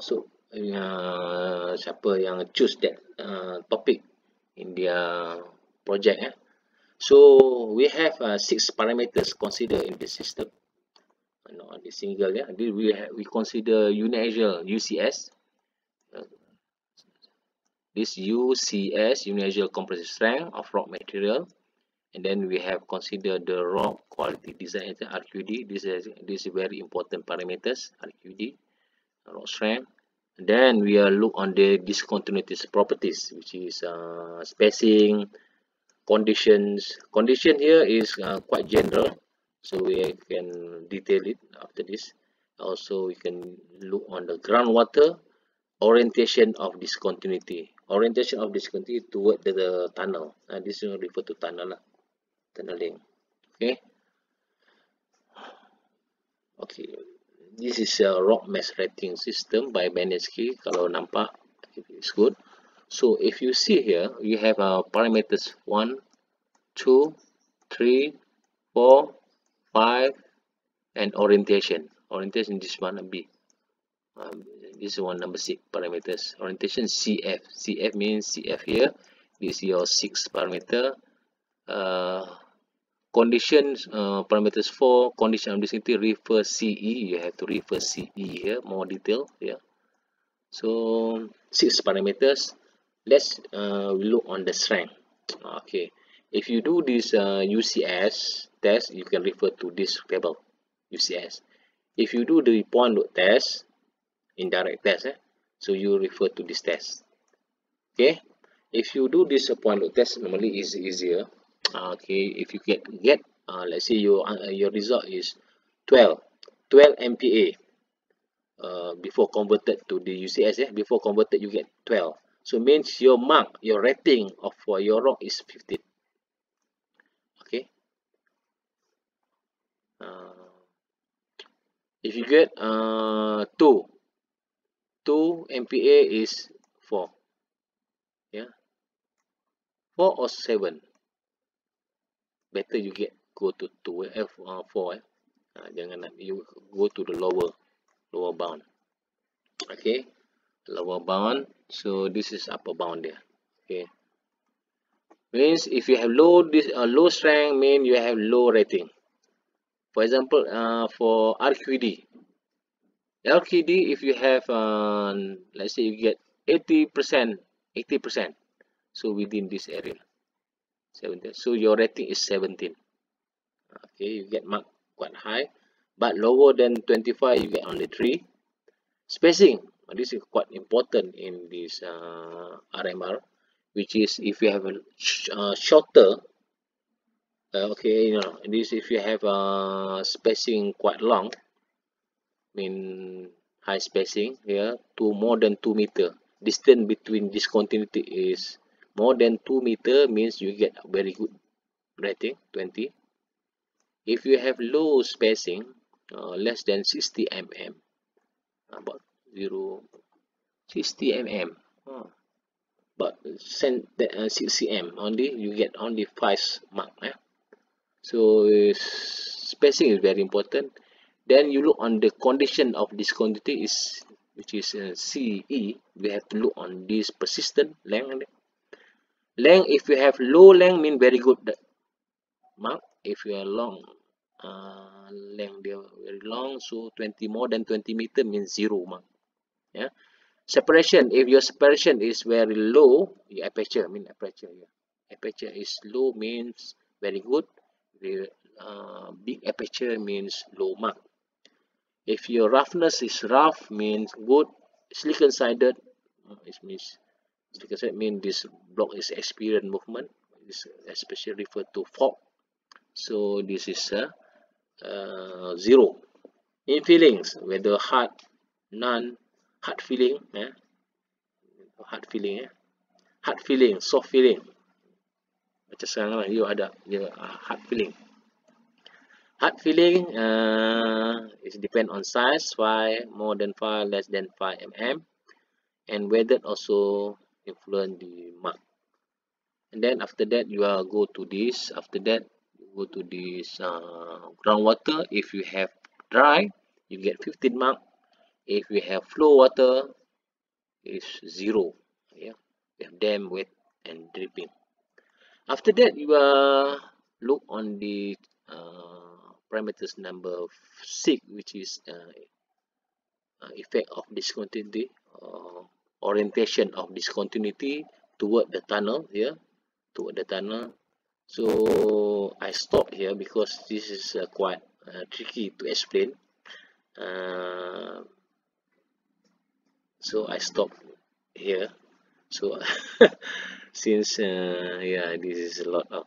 masuk siapa yang choose that topic in their project. So we have 6 parameters considered in this system. Not the single, we consider uniaxial UCS. This UCS, uniaxial compressive strength of rock material, and then we have considered the rock quality design, RQD. This is very important parameters, RQD, rock strength. And then we are look on the discontinuities properties, which is spacing, conditions. Condition here is quite general, so we can detail it after this. Also, we can look on the groundwater, orientation of discontinuity. Orientation of discontinuity toward the tunnel. This will refer to tunnel, tunneling. Okay. This is a rock mass rating system by Benetsky. Kalau nampak, it's good. So if you see here, you have parameters 1, 2, 3, 4, 5, and orientation. Orientation, this one B. This is one number 6 parameters. Orientation CF. CF means CF here. This is your 6 parameter. Conditions, parameters 4, condition of discontinuity, refer CE. You have to refer CE here, more detail here. So 6 parameters. Let's look on the strength. Okay, if you do this UCS test, you can refer to this table, UCS. If you do the point load test, indirect test, so you refer to this test. Okay, if you do this point load test, normally is easier. Okay, if you get let's say your result is 12 MPa before converted to the UCS, before converted you get 12. So means your mark, your rating for your rock is 15. Okay. If you get 2 MPa is 4. Yeah. 4 or 7. Better you go to 4. Jangan you go to the lower bound. Okay. Lower bound. So this is upper bound there. Okay. Means if you have low strength, mean you have low rating. For example, for RQD, if you have let's say you get 80%, so within this area, 17. So your rating is 17. Okay, you get mark quite high, but lower than 25, you get only 3. Spacing, this is quite important in this RMR, which is if you have a shorter. Okay, this if you have spacing quite long, mean high spacing here, to more than 2 meter. Distance between discontinuity is more than 2 meter, means you get a very good rating, 20. If you have low spacing, less than 60 mm, about 60 mm, but 6 cm only, you get only 5 mark. So spacing is very important. Then you look on the condition of discontinuity, which is CE. We have to look on this persistent length. Length, if you have low length, mean very good mark. If you are long length, they are very long, so more than 20 meter means 0 mark. Yeah. Separation, if your separation is very low, your aperture aperture is low means very good. The big aperture means low mark. If your roughness is rough, means good. Silicon sided, it means this block is experienced movement. This especially referred to fog. So this is 0. In feelings, whether hard, none, hard feeling, hard feeling, soft feeling. Macam sekarang lah, you ada hard feeling. Hard feeling is depend on size, 5, more than 5, less than 5 mm, and weather also influence the mark. And then after that you go to this. After that you go to this groundwater. If you have dry, you get 15 mark. If we have flow water, is 0. Yeah, we have dam, wet, and dripping. After that, you look on the parameters number 6, which is effect of discontinuity, orientation of discontinuity toward the tunnel here, toward the tunnel. So I stop here because this is quite tricky to explain. So I stop here. So since yeah, this is a lot of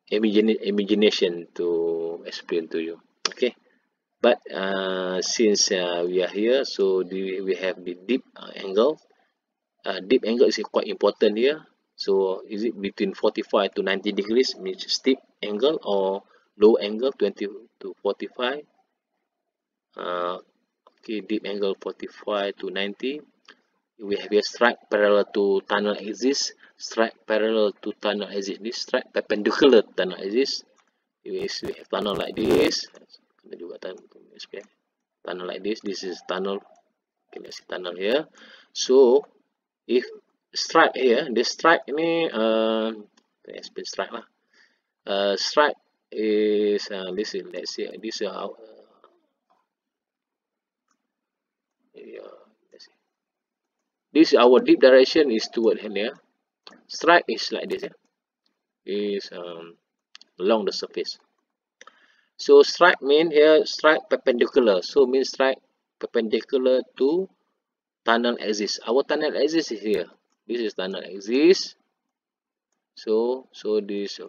imagination to explain to you. Okay, but since we are here, so we have the deep angle. Deep angle is quite important here. So is it between 45 to 90 degrees, means steep angle, or low angle 20 to 45? Okay, deep angle 45 to 90. We have a strike parallel to tunnel axis, strike parallel to tunnel axis. This strike perpendicular to tunnel axis. We have tunnel like this. Kita juga tunnel like this. This is tunnel. Okay, let's see tunnel here. So if strike here, the strike ini explain strike lah. Strike is this is, let's see, this is our this is our deep direction is toward here. Strike is like this, is along the surface. So strike mean here strike perpendicular. So means strike perpendicular to tunnel axis. Our tunnel axis is here. This is tunnel axis. So this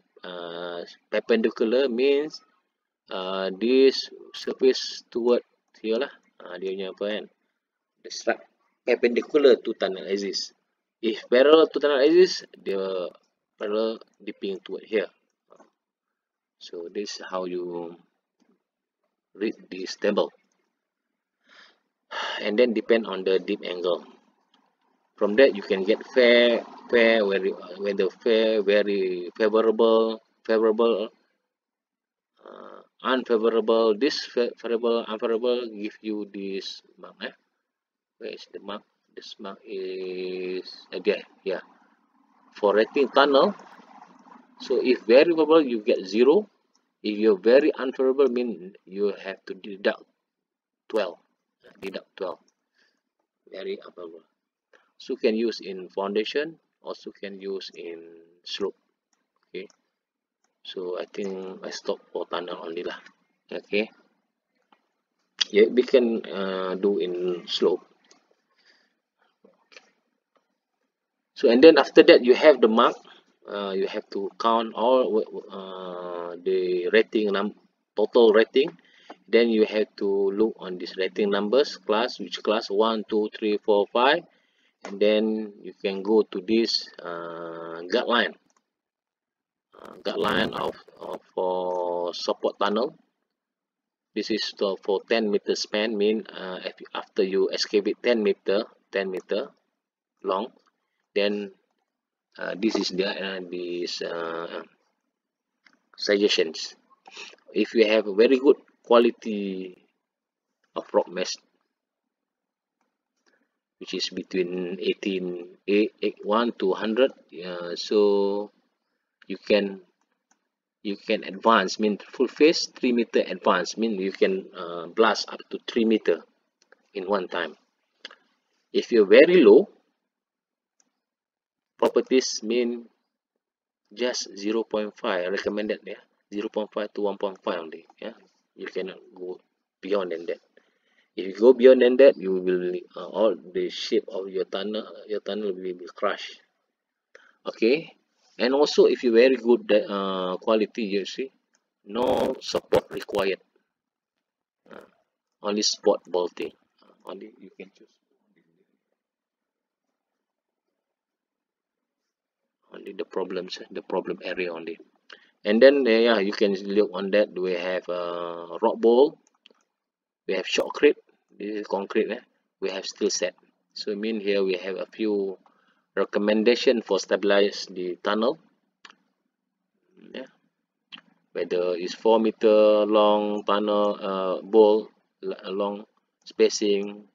perpendicular means this surface toward here lah. Dia punya apa kan? The strike perpendicular to tunnel axis. If parallel to tunnel axis, dia parallel dipping toward here. So this is how you read this table. And then depend on the deep angle. From that you can get very favorable, unfavorable. This favorable, unfavorable give you this mark. Where is the mark? This mark is again, yeah, for rating tunnel. So if very favorable, you get 0. If you're very unfavorable, mean you have to deduct 12. Deduct 12. Very unfavorable. So can use in foundation, also can use in slope. Okay. So I think I stop for tunnel only lah. Okay. Yeah, we can do in slope. So and then after that you have the mark. You have to count all the rating total rating. Then you have to look on this rating numbers, class, which class 1, 2, 3, 4, 5, and then you can go to this guideline. Guideline of for support tunnel. This is for 10 meter span, mean after you excavate 10 meter long, then this is these suggestions. If you have a very good quality of rock mesh, which is between 1 to 100, so you can advance, mean full phase 3 meter advance, mean you can blast up to 3 meter in one time. If you're very low, properties mean just 0.5 recommended, yeah, 0.5 to 1.5 only, yeah. You cannot go beyond than that. If you go beyond than that, you will all the shape of your tunnel will be crushed. Okay. And also if you very good quality, you see, no support required, only spot bolting, only you can choose only the problem area only. And then yeah, you can look on that. We have rock bowl, we have shotcrete, this is concrete, we have steel set. So I mean here we have a few recommendation for stabilize the tunnel, yeah. Whether it's 4 meter long tunnel bowl, long spacing,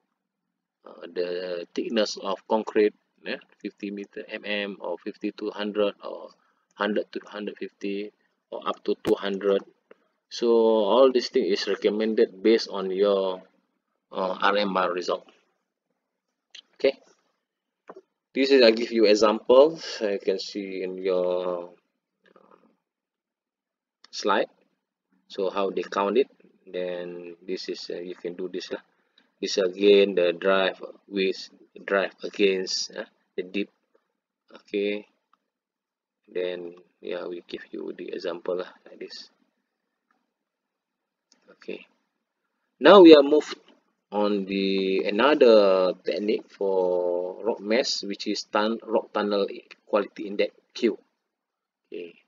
the thickness of concrete, 50 meter mm or 50 to 100 or 100 to 150 or up to 200. So all these things is recommended based on your RMR result. Okay, this is I give you examples. You can see in your slide. So how they count it. Then this is you can do this lah. This again the drive with drive against the dip. Okay, then yeah, we give you the example lah, like this. Okay, now we are moved on the another technique for rock mesh, which is rock tunnel quality index Q. Okay,